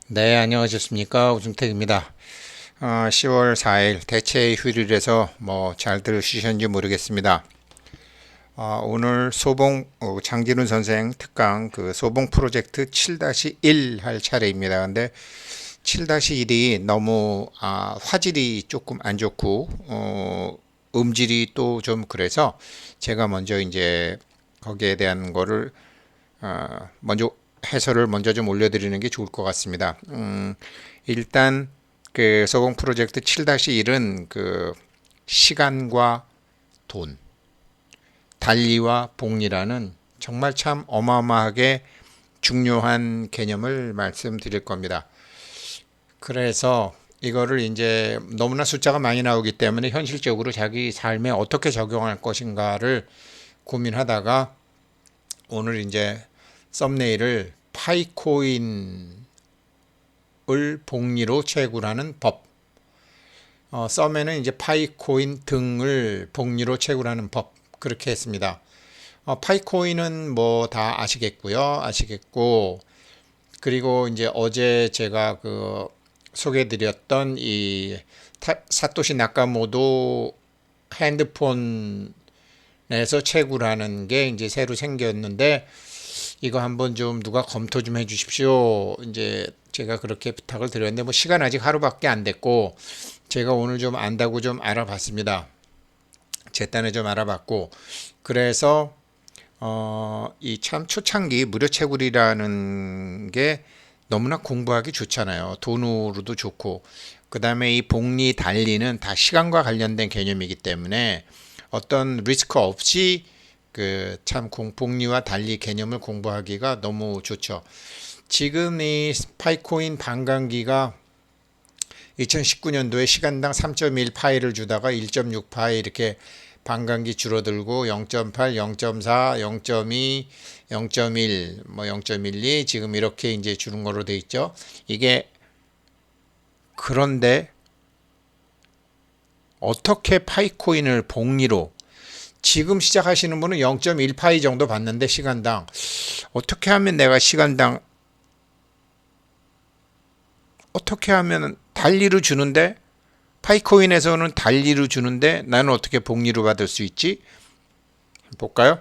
네, 안녕하셨습니까? 우중택입니다. 10월 4일 대체 휴일이라서 뭐 잘들 쉬셨는지 모르겠습니다. 오늘 장진훈 선생 특강 그 소봉 프로젝트 7-1 할 차례입니다. 근데 7-1이 너무 화질이 조금 안 좋고 음질이 또 좀 그래서 제가 먼저 이제 거기에 대한 거를 먼저 해설을 먼저 좀 올려드리는 게 좋을 것 같습니다. 일단 그 소공 프로젝트 7-1은 그 시간과 돈, 달리와 복리라는 정말 참 어마어마하게 중요한 개념을 말씀드릴 겁니다. 그래서 이거를 이제 너무나 숫자가 많이 나오기 때문에 현실적으로 자기 삶에 어떻게 적용할 것인가를 고민하다가 오늘 이제 썸네일을 파이코인을 복리로 채굴하는 법. 썸에는 이제 파이코인 등을 복리로 채굴하는 법. 그렇게 했습니다. 파이코인은 뭐 다 아시겠고요. 아시겠고, 그리고 이제 어제 제가 그 소개해드렸던 이 사토시 나카모토 핸드폰에서 채굴하는 게 이제 새로 생겼는데, 이거 한번 좀 누가 검토 좀 해주십시오. 이제 제가 그렇게 부탁을 드렸는데 뭐 시간 아직 하루밖에 안 됐고 제가 오늘 좀 안다고 좀 알아봤습니다. 제 딴에 좀 알아봤고 그래서 이 참 초창기 무료 채굴이라는 게 너무나 공부하기 좋잖아요. 돈으로도 좋고 그 다음에 이 복리 달리는 다 시간과 관련된 개념이기 때문에 어떤 리스크 없이 그 참 복리와 달리 개념을 공부하기가 너무 좋죠. 지금 이 파이코인 반감기가 2019년도에 시간당 3.1 파이를 주다가 1.6 파이 이렇게 반감기 줄어들고 0.8, 0.4, 0.2, 0.1, 뭐 0.12 지금 이렇게 이제 주는 거로 돼 있죠. 이게 그런데 어떻게 파이코인을 복리로 지금 시작하시는 분은 0.1파이 정도 받는데 시간당 어떻게 하면 내가 시간당 어떻게 하면 달리로 주는데 파이코인에서는 달리로 주는데 나는 어떻게 복리로 받을 수 있지? 볼까요?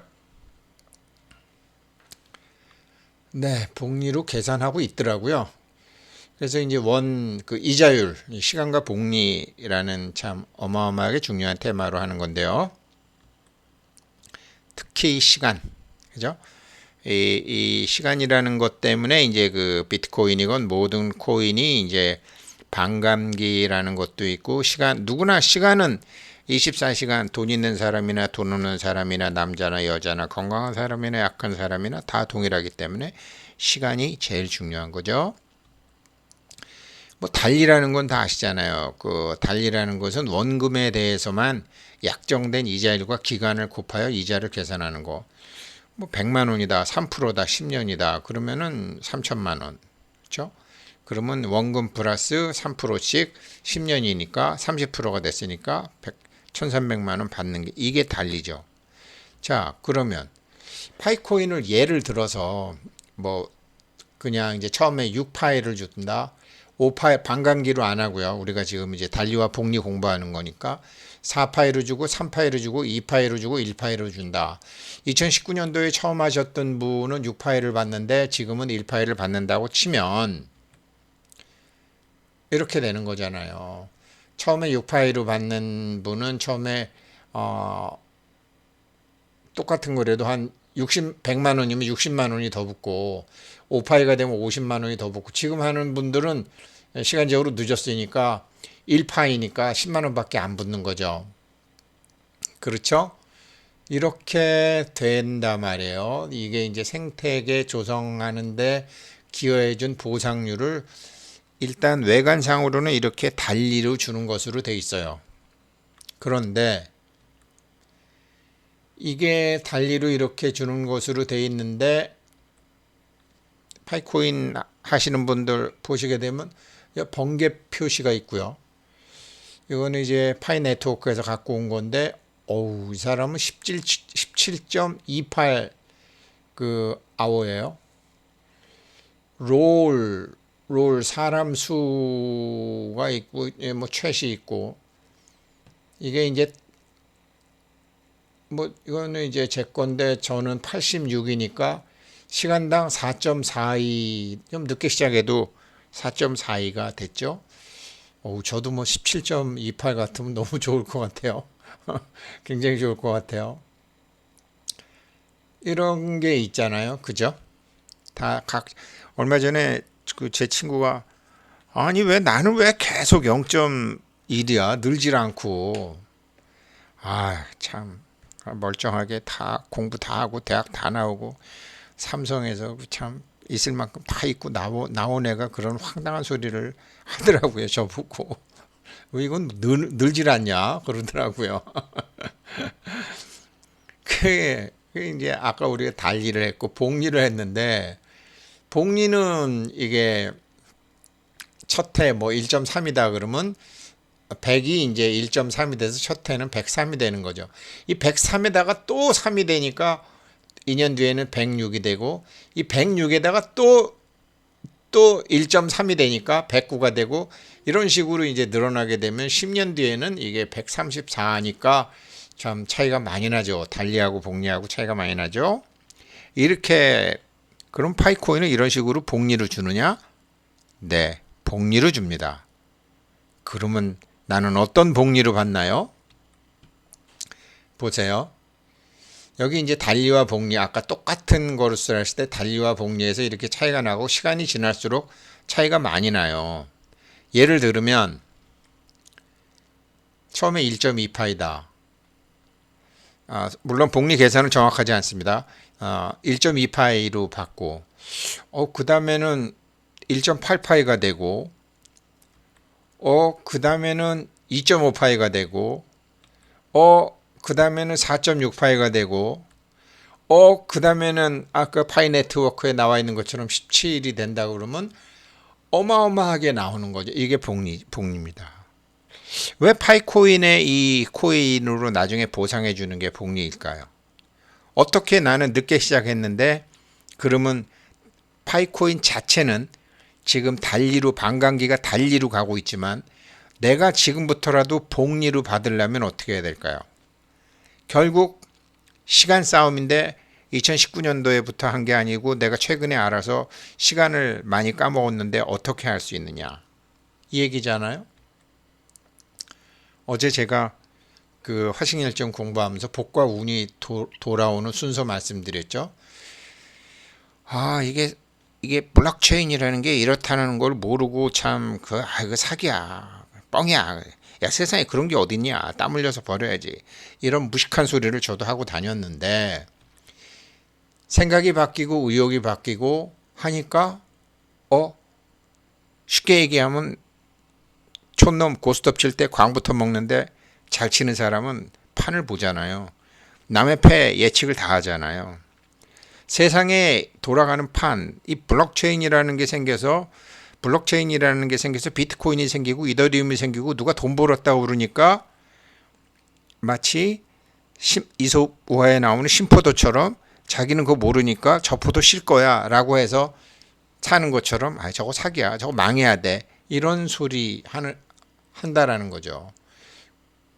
네, 복리로 계산하고 있더라고요. 그래서 이제 그 이자율, 시간과 복리라는 참 어마어마하게 중요한 테마로 하는 건데요. 특히 시간, 그죠? 이 시간이라는 것 때문에 이제 그 비트코인이건 모든 코인이 이제 반감기라는 것도 있고 누구나 시간은 24시간 돈 있는 사람이나 돈 없는 사람이나 남자나 여자나 건강한 사람이나 약한 사람이나 다 동일하기 때문에 시간이 제일 중요한 거죠. 뭐 달리라는 건 다 아시잖아요. 그 달리라는 것은 원금에 대해서만 약정된 이자율과 기간을 곱하여 이자를 계산하는 거. 뭐 100만 원이다, 3%다, 10년이다. 그러면은 3천만 원. 그렇죠? 그러면 원금 플러스 3%씩 10년이니까 30%가 됐으니까 1,300만 원 받는 게 이게 달리죠. 자, 그러면 파이코인을 예를 들어서 뭐 그냥 이제 처음에 6파이를 준다. 5파이 반감기로 안 하고요. 우리가 지금 이제 달리와 복리 공부하는 거니까 4파이로 주고 3파이로 주고 2파이로 주고 1파이로 준다. 2019년도에 처음 하셨던 분은 6파이를 받는데 지금은 1파이를 받는다고 치면 이렇게 되는 거잖아요. 처음에 6파이로 받는 분은 처음에 어, 똑같은 거라도 한 100만 원이면 60만 원이 더 붙고 5파이가 되면 50만 원이 더 붙고 지금 하는 분들은 시간적으로 늦었으니까 1파이니까 10만 원밖에 안 붙는 거죠. 그렇죠? 이렇게 된단 말이에요. 이게 이제 생태계 조성하는데 기여해준 보상률을 일단 외관상으로는 이렇게 달리로 주는 것으로 돼 있어요. 그런데 이게 달리로 이렇게 주는 것으로 돼 있는데 파이코인 하시는 분들 보시게 되면 번개 표시가 있고요. 이거는 이제 파이 네트워크에서 갖고 온 건데 이 사람은 17.28 그 아워예요. 롤 롤 사람 수가 있고 뭐 최시 있고 이게 이제 뭐 이거는 이제 제 건데 저는 86이니까 시간당 4.42 좀 늦게 시작해도 4.42가 됐죠. 저도 뭐 17.28 같으면 너무 좋을 것 같아요. 굉장히 좋을 것 같아요. 이런 게 있잖아요. 그죠? 얼마 전에 그 제 친구가 아니 왜 나는 왜 계속 0.1이야 늘질 않고 참 멀쩡하게 다 공부 다 하고 대학 다 나오고 삼성에서 참 있을 만큼 다 있고 나온 애가 그런 황당한 소리를 하더라고요. 저보고 왜 이건 늘질 않냐 그러더라고요. 그게 이제 아까 우리가 달리를 했고 복리를 했는데 복리는 이게 첫 해 뭐 1.3이다 그러면 100이 이제 1.3이 돼서 첫 해는 103이 되는 거죠. 이 103에다가 또 3이 되니까 2년 뒤에는 106이 되고 이 106에다가 또 1.3이 되니까 109가 되고 이런 식으로 이제 늘어나게 되면 10년 뒤에는 이게 134니까 참 차이가 많이 나죠. 달리하고 복리하고 차이가 많이 나죠. 이렇게 그럼 파이코인은 이런 식으로 복리를 주느냐? 네, 복리를 줍니다. 그러면 나는 어떤 복리를 받나요? 보세요. 여기 이제 달리와 복리 아까 똑같은 거를 했을 때 달리와 복리에서 이렇게 차이가 나고 시간이 지날수록 차이가 많이 나요. 예를 들면 처음에 1.2파이다. 물론 복리 계산은 정확하지 않습니다. 1.2파이로 받고 그 다음에는 1.8파이가 되고 그 다음에는 2.5파이가 되고 그 다음에는 4.6파이가 되고 그 다음에는 아까 파이 네트워크에 나와 있는 것처럼 17이 된다 그러면 어마어마하게 나오는 거죠. 이게 복리입니다. 왜 파이코인의 이 코인으로 나중에 보상해 주는 게 복리일까요? 어떻게 나는 늦게 시작했는데 그러면 파이코인 자체는 지금 달리로 반감기가 달리로 가고 있지만 내가 지금부터라도 복리로 받으려면 어떻게 해야 될까요? 결국 시간 싸움인데 2019년도에부터 한 게 아니고 내가 최근에 알아서 시간을 많이 까먹었는데 어떻게 할 수 있느냐 이 얘기잖아요. 어제 제가 그 화식열정 공부하면서 복과 운이 돌아오는 순서 말씀드렸죠. 이게 블록체인이라는 게 이렇다는 걸 모르고 참 이거 사기야, 뻥이야. 야 세상에 그런 게 어딨냐? 땀 흘려서 버려야지. 이런 무식한 소리를 저도 하고 다녔는데 생각이 바뀌고 의욕이 바뀌고 하니까 쉽게 얘기하면 촌놈 고스톱 칠 때 광부터 먹는데 잘 치는 사람은 판을 보잖아요. 남의 패 예측을 다 하잖아요. 세상에 돌아가는 판, 이 블록체인이라는 게 생겨서 비트코인이 생기고 이더리움이 생기고 누가 돈 벌었다고 그러니까 마치 이솝 우화에 나오는 심포도처럼 자기는 그거 모르니까 저 포도 실 거야 라고 해서 사는 것처럼 저거 사기야, 저거 망해야 돼, 이런 소리 한다라는 거죠.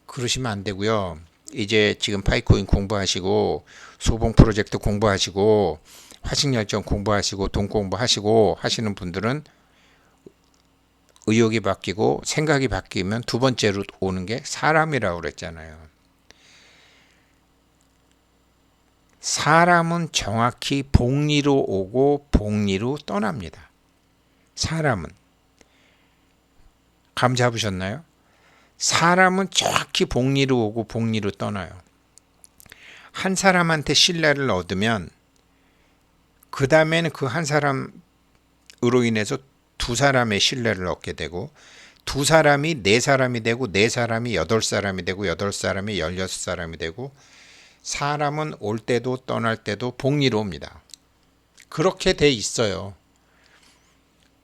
그러시면 안 되고요. 이제 지금 파이코인 공부하시고 소봉 프로젝트 공부하시고 화식열정 공부하시고 돈 공부하시고 하시는 분들은 의욕이 바뀌고 생각이 바뀌면 두 번째로 오는 게 사람이라고 그랬잖아요. 사람은 정확히 복리로 오고 복리로 떠납니다. 사람은 감 잡으셨나요? 사람은 정확히 복리로 오고 복리로 떠나요. 한 사람한테 신뢰를 얻으면 그 다음에는 그 한 사람으로 인해서 두 사람의 신뢰를 얻게 되고 두 사람이 네 사람이 되고 네 사람이 여덟 사람이 되고 여덟 사람이 16사람이 되고 사람은 올 때도 떠날 때도 복리로 옵니다. 그렇게 돼 있어요.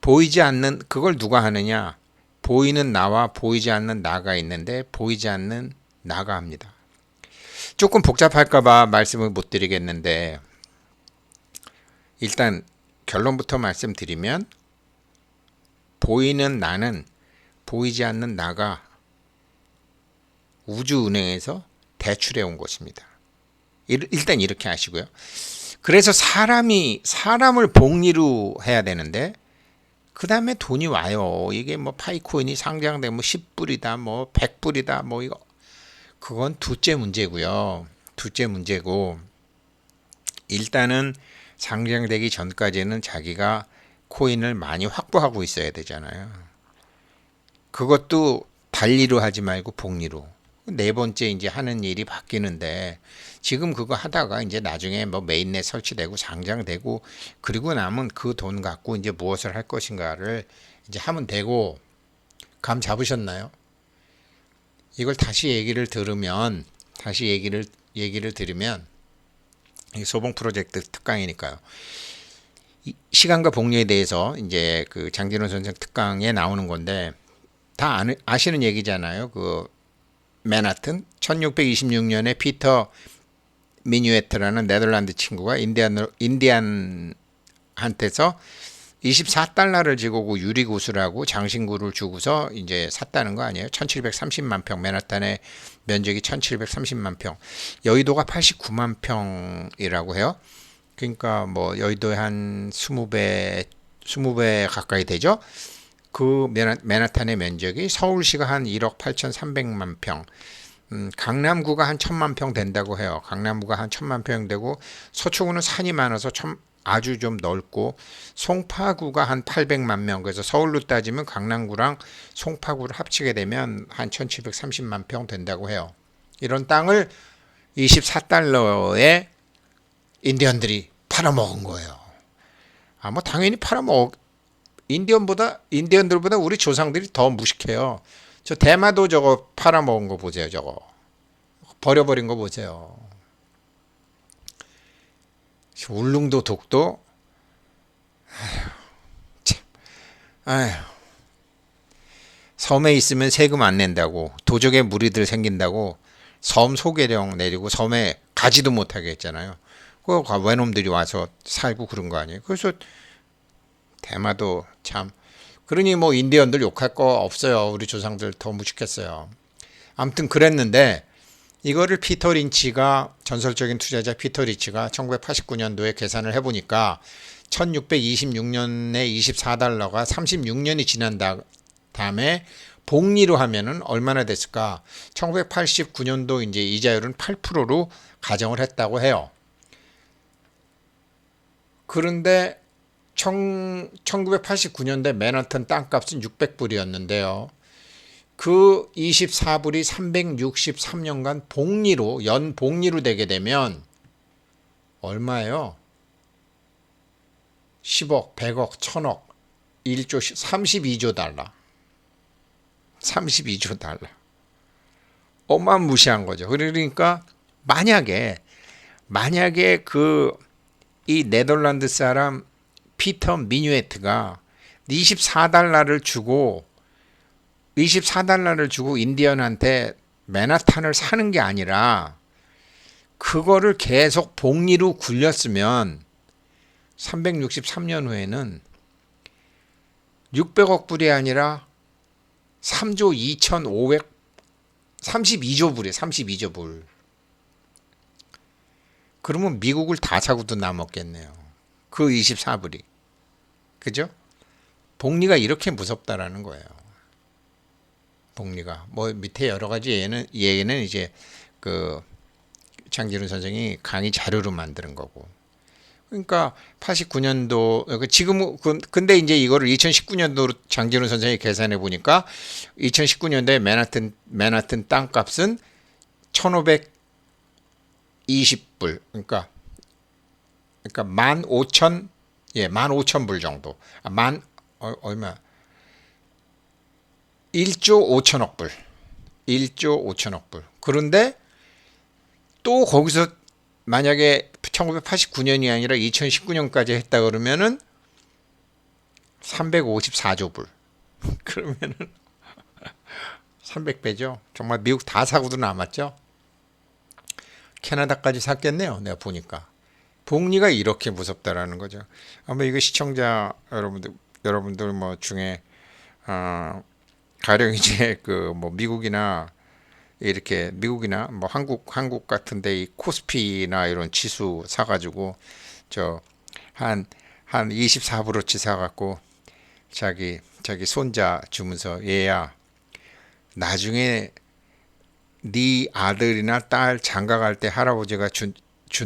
보이지 않는 그걸 누가 하느냐? 보이는 나와 보이지 않는 나가 있는데 보이지 않는 나가 합니다. 조금 복잡할까봐 말씀을 못 드리겠는데 일단 결론부터 말씀드리면 보이는 나는 보이지 않는 나가 우주은행에서 대출해 온 것입니다. 일단 이렇게 하시고요. 그래서 사람을 복리로 해야 되는데 그 다음에 돈이 와요. 이게 뭐 파이코인이 상장되면 10불이다, 뭐 100불이다, 뭐 이거 그건 둘째 문제고요. 둘째 문제고 일단은 상장되기 전까지는 자기가 코인을 많이 확보하고 있어야 되잖아요. 그것도 달리로 하지 말고 복리로. 네 번째 이제 하는 일이 바뀌는데 지금 그거 하다가 이제 나중에 뭐 메인넷 설치되고 상장되고 그리고 나면 그 돈 갖고 이제 무엇을 할 것인가를 이제 하면 되고 감 잡으셨나요? 이걸 다시 얘기를 들으면 소봉 프로젝트 특강이니까요. 시간과 복리에 대해서 이제 그 장진원 선생 특강에 나오는 건데 다 아시는 얘기잖아요. 그 맨하튼 1626년에 피터 미뉴에트라는 네덜란드 친구가 인디안한테서 24달러를 지고 유리구슬하고 장신구를 주고서 이제 샀다는 거 아니에요? 1730만 평, 맨하탄의 면적이 1730만 평, 여의도가 89만 평이라고 해요. 그러니까 뭐 여의도에 한 20배 가까이 되죠. 그 맨하탄의 면적이 서울시가 한 1억 8,300만 평, 강남구가 한 1,000만 평 된다고 해요. 강남구가 한 1,000만 평 되고 서초구는 산이 많아서 아주 좀 넓고 송파구가 한 800만 명. 그래서 서울로 따지면 강남구랑 송파구를 합치게 되면 한 1,730만 평 된다고 해요. 이런 땅을 24달러에 인디언들이 팔아먹은 거예요. 뭐 당연히 인디언들보다 우리 조상들이 더 무식해요. 저 대마도 저거 팔아먹은 거 보세요. 저거 버려버린 거 보세요. 울릉도 독도 아휴, 섬에 있으면 세금 안 낸다고 도적의 무리들 생긴다고 섬 소개령 내리고 섬에 가지도 못하게 했잖아요. 그 외놈들이 와서 살고 그런 거 아니에요. 그래서 대마도 참 그러니 뭐 인디언들 욕할 거 없어요. 우리 조상들 더 무식했어요. 아무튼 그랬는데 이거를 전설적인 투자자 피터 리치가 1989년도에 계산을 해보니까 1626년에 24달러가 36년이 지난 다음에 복리로 하면은 얼마나 됐을까? 1989년도 이제 이자율은 8%로 가정을 했다고 해요. 그런데 1989년대 맨하탄 땅값은 600불이었는데요. 그 24불이 363년간 연복리로 되게 되면 얼마예요? 10억, 100억, 1000억, 1조, 32조 달러. 32조 달러. 어마무시한 거죠. 그러니까 만약에 이 네덜란드 사람 피터 미뉴에트가 24달러를 주고 인디언한테 맨하탄을 사는 게 아니라 그거를 계속 복리로 굴렸으면 363년 후에는 600억 불이 아니라 3조 32조 불이에요. 32조 불. 그러면 미국을 다 사고도 남았겠네요. 그 24불이. 그죠? 복리가 이렇게 무섭다라는 거예요. 복리가. 뭐 밑에 여러 가지 얘기는 이제 그 장진우 선생이 강의 자료로 만드는 거고. 그러니까 89년도 지금 근데 이제 이거를 2019년도로 장진우 선생이 계산해 보니까 2019년도에 맨하튼 땅값은 1,520불. 그러니까 15,000불 정도. 얼마? 1조 5천억 불. 1조 5천억 불. 그런데 또 거기서 만약에 1989년이 아니라 2019년까지 했다 그러면은 354조 불. 그러면은 300배죠. 정말 미국 다 사고도 남았죠. 캐나다까지 샀겠네요. 내가 보니까. 복리가 이렇게 무섭다라는 거죠. 아마 이거 시청자 여러분들 뭐 중에 어, 가령 이제 그 뭐 미국이나 이렇게 미국이나 뭐 한국 같은데 이 코스피나 이런 지수 사가지고 저 한 24브로치 사갖고 자기 손자 주면서 얘야 나중에 네 아들이나 딸 장가 갈 때 할아버지가 준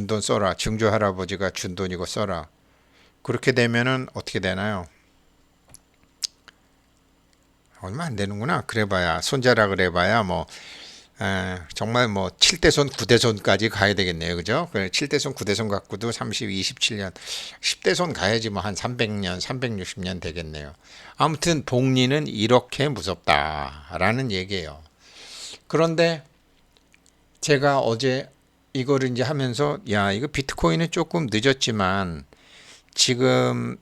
돈 써라. 증조 할아버지가 준 돈이고 써라. 그렇게 되면은 어떻게 되나요? 얼마 안 되는구나. 그래봐야 손자라 그래봐야 뭐 정말 뭐 7대손 9대손까지 가야 되겠네요. 그죠? 7대손 9대손 갖고도 30, 27년 10대손 가야지 뭐 한 300년 360년 되겠네요. 아무튼 복리는 이렇게 무섭다라는 얘기예요. 그런데 제가 어제 이거를 이제 하면서 야 이거 비트코인은 조금 늦었지만 지금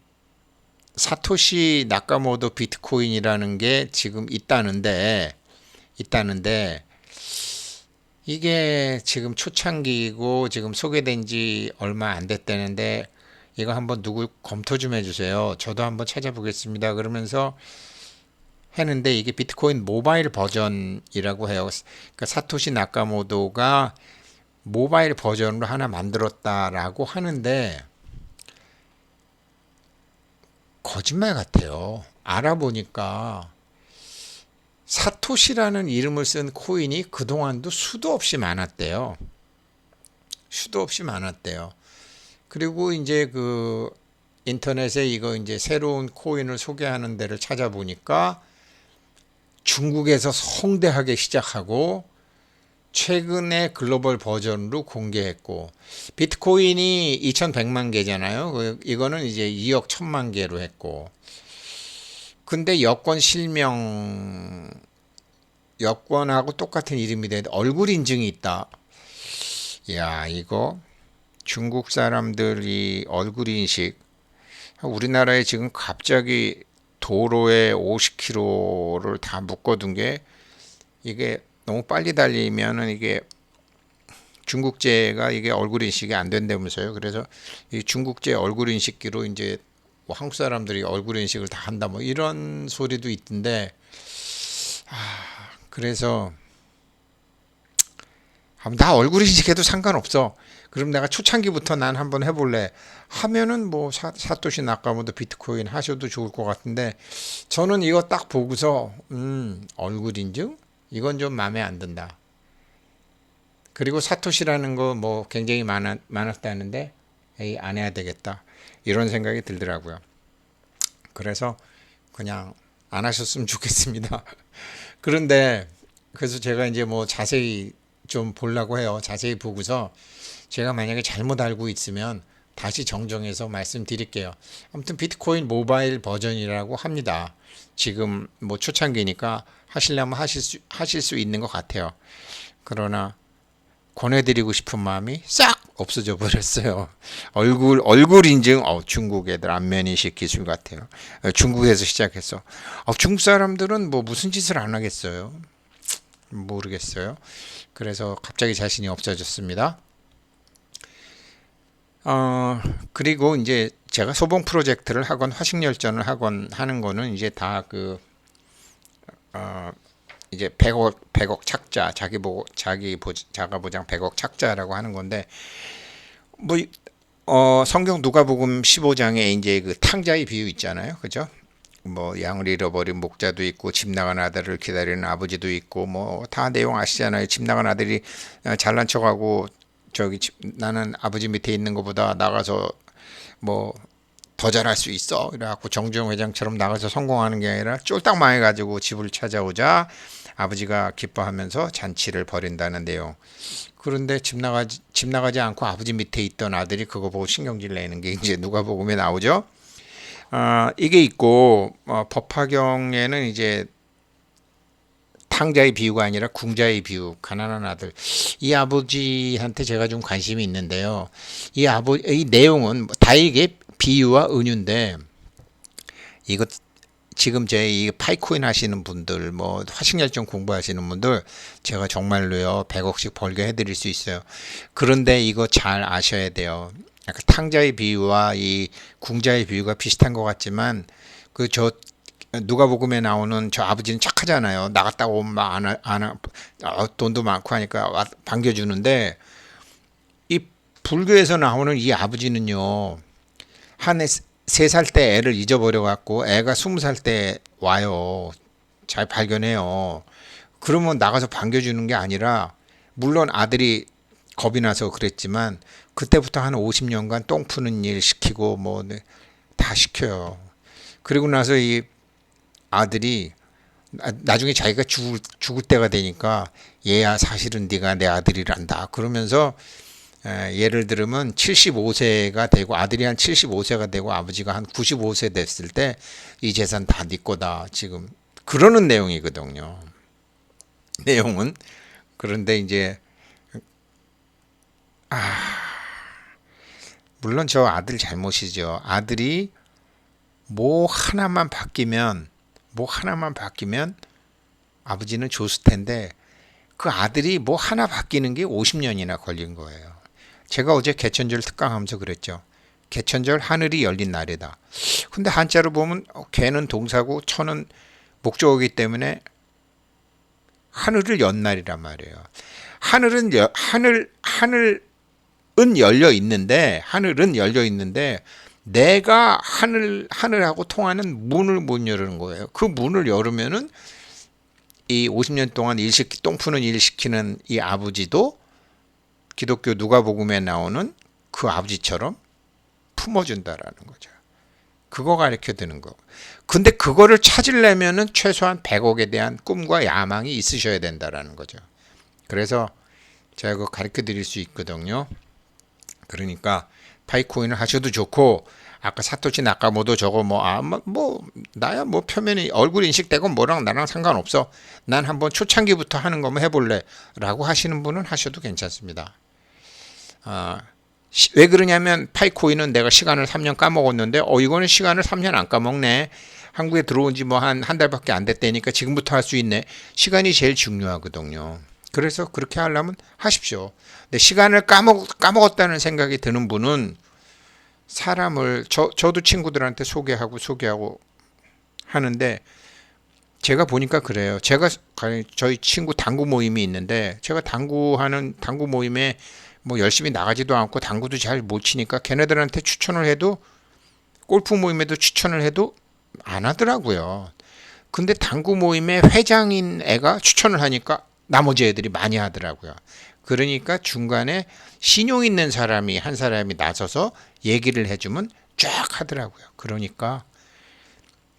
사토시 나카모토 비트코인이라는 게 지금 있다는데 이게 지금 초창기이고 지금 소개된 지 얼마 안 됐다는데 이거 한번 누구 검토 좀 해주세요. 저도 한번 찾아보겠습니다. 그러면서 했는데 이게 비트코인 모바일 버전이라고 해요. 그러니까 사토시 나카모토가 모바일 버전으로 하나 만들었다라고 하는데 거짓말 같아요. 알아보니까 사토시라는 이름을 쓴 코인이 그동안도 수도 없이 많았대요. 수도 없이 많았대요. 그리고 이제 그 인터넷에 이거 이제 새로운 코인을 소개하는 데를 찾아보니까 중국에서 성대하게 시작하고 최근에 글로벌 버전으로 공개했고 비트코인이 2100만 개잖아요. 이거는 이제 2억 1000만 개로 했고 근데 여권 실명 여권하고 똑같은 이름이 되는데 얼굴 인증이 있다. 야 이거 중국 사람들이 얼굴 인식 우리나라에 지금 갑자기 도로에 50km를 다 묶어둔 게 이게 너무 빨리 달리면은 이게 중국제가 이게 얼굴 인식이 안 된다면서요. 그래서 이 중국제 얼굴 인식기로 이제 뭐 한국 사람들이 얼굴 인식을 다 한다 뭐 이런 소리도 있던데 그래서 나 얼굴 인식해도 상관없어. 그럼 내가 초창기부터 난 한번 해볼래. 하면은 뭐 사토시 나카모토 비트코인 하셔도 좋을 것 같은데 저는 이거 딱 보고서 얼굴 인증? 이건 좀 마음에 안 든다. 그리고 사토시라는 거 뭐 굉장히 많았다는데 에이, 안 해야 되겠다. 이런 생각이 들더라고요. 그래서 그냥 안 하셨으면 좋겠습니다. 그런데 그래서 제가 이제 뭐 자세히 좀 보려고 해요. 자세히 보고서 제가 만약에 잘못 알고 있으면 다시 정정해서 말씀드릴게요. 아무튼 비트코인 모바일 버전이라고 합니다. 지금 뭐 초창기니까 하시려면 하실 수 있는 것 같아요. 그러나 권해드리고 싶은 마음이 싹 없어져 버렸어요. 얼굴 인증, 중국 애들 안면인식 기술 같아요. 중국에서 시작했어. 중국 사람들은 뭐 무슨 짓을 안 하겠어요. 모르겠어요. 그래서 갑자기 자신이 없어졌습니다. 그리고 이제 제가 소봉 프로젝트를 하건 화식열전을 하건 하는 거는 이제 다 이제 100억 착자, 자가 보장 100억 착자라고 하는 건데, 뭐, 성경 누가복음 15장에 이제 그 탕자의 비유 있잖아요. 그죠? 뭐, 양을 잃어버린 목자도 있고, 집 나간 아들을 기다리는 아버지도 있고, 뭐, 다 내용 아시잖아요. 집 나간 아들이 잘난 척하고, 나는 아버지 밑에 있는 것보다 나가서 뭐, 더 잘할 수 있어. 이래갖고 정주영 회장처럼 나가서 성공하는 게 아니라 쫄딱 망해가지고 집을 찾아오자 아버지가 기뻐하면서 잔치를 벌인다는 내용. 그런데 집 나가지 않고 아버지 밑에 있던 아들이 그거 보고 신경질 내는 게 이제 누가복음에 나오죠. 이게 있고 법화경에는 이제 탕자의 비유가 아니라 궁자의 비유, 가난한 아들. 이 아버지한테 제가 좀 관심이 있는데요. 이 내용은 다 이게 비유와 은유인데, 이거 지금 제 이 파이코인 하시는 분들, 뭐 화식열정 공부하시는 분들, 제가 정말로요 100억씩 벌게 해드릴 수 있어요. 그런데 이거 잘 아셔야 돼요. 탕자의 비유와 이 궁자의 비유가 비슷한 것 같지만 누가복음에 나오는 저 아버지는 착하잖아요. 나갔다 오면 막 돈도 많고 하니까 반겨주는데, 이 불교에서 나오는 이 아버지는요, 한 3살 때 애를 잊어버려 갖고 애가 20살 때 와요. 잘 발견해요. 그러면 나가서 반겨주는 게 아니라, 물론 아들이 겁이 나서 그랬지만 그때부터 한 50년간 똥 푸는 일 시키고 뭐 다 시켜요. 그리고 나서 이 아들이 나중에 자기가 죽을 때가 되니까, 얘야 사실은 네가 내 아들이란다 그러면서, 예를 들으면 75세가 되고 아들이 한 75세가 되고 아버지가 한 95세 됐을 때 이 재산 다 네 거다 지금 그러는 내용이거든요. 내용은. 그런데 이제 물론 저 아들 잘못이죠. 아들이 뭐 하나만 바뀌면 아버지는 줬을 텐데, 그 아들이 뭐 하나 바뀌는 게 50년이나 걸린 거예요. 제가 어제 개천절 특강하면서 그랬죠. 개천절 하늘이 열린 날이다. 근데 한자로 보면 개는 동사고 천은 목적어이기 때문에 하늘을 연 날이란 말이에요. 하늘은 열려 있는데 내가 하늘하고 통하는 문을 못 여는 거예요. 그 문을 열으면은 이 50년 동안 똥 푸는 일 시키는 이 아버지도 기독교 누가복음에 나오는 그 아버지처럼 품어준다라는 거죠. 그거 가르쳐 드는 거. 근데 그거를 찾으려면은 최소한 100억에 대한 꿈과 야망이 있으셔야 된다라는 거죠. 그래서 제가 그거 가르쳐 드릴 수 있거든요. 그러니까 파이코인을 하셔도 좋고, 아까 사토시 나카모토 저거 나야 뭐 표면이 얼굴 인식되고 뭐랑 나랑 상관없어. 난 한번 초창기부터 하는 거면 해볼래. 라고 하시는 분은 하셔도 괜찮습니다. 왜 그러냐면 파이코인은 내가 시간을 3년 까먹었는데 이거는 시간을 3년 안 까먹네. 한국에 들어온 지 뭐 한 달밖에 안 됐다니까 지금부터 할 수 있네. 시간이 제일 중요하거든요. 그래서 그렇게 하려면 하십시오. 근데 시간을 까먹었다는 생각이 드는 분은 사람을 저도 친구들한테 소개하고 하는데, 제가 보니까 그래요. 제가 저희 친구 당구 모임이 있는데, 제가 당구 모임에 뭐 열심히 나가지도 않고 당구도 잘 못 치니까 걔네들한테 추천을 해도, 골프 모임에도 추천을 해도 안 하더라고요. 근데 당구 모임의 회장인 애가 추천을 하니까 나머지 애들이 많이 하더라고요. 그러니까 중간에 신용 있는 사람이 한 사람이 나서서 얘기를 해주면 쫙 하더라고요. 그러니까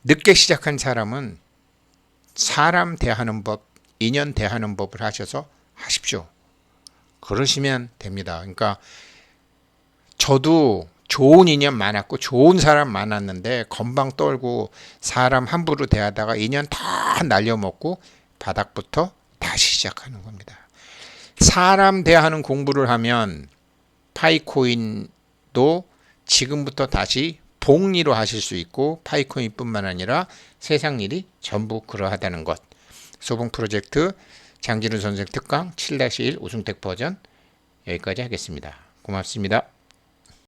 늦게 시작한 사람은 사람 대하는 법, 인연 대하는 법을 하셔서 하십시오. 그러시면 됩니다. 그러니까 저도 좋은 인연 많았고 좋은 사람 많았는데 건방 떨고 사람 함부로 대하다가 인연 다 날려먹고 바닥부터 다시 시작하는 겁니다. 사람 대하는 공부를 하면 파이코인도 지금부터 다시 복리로 하실 수 있고, 파이코인뿐만 아니라 세상 일이 전부 그러하다는 것. 소봉 프로젝트 장진우 선생 특강 7-1 우승택 버전 여기까지 하겠습니다. 고맙습니다.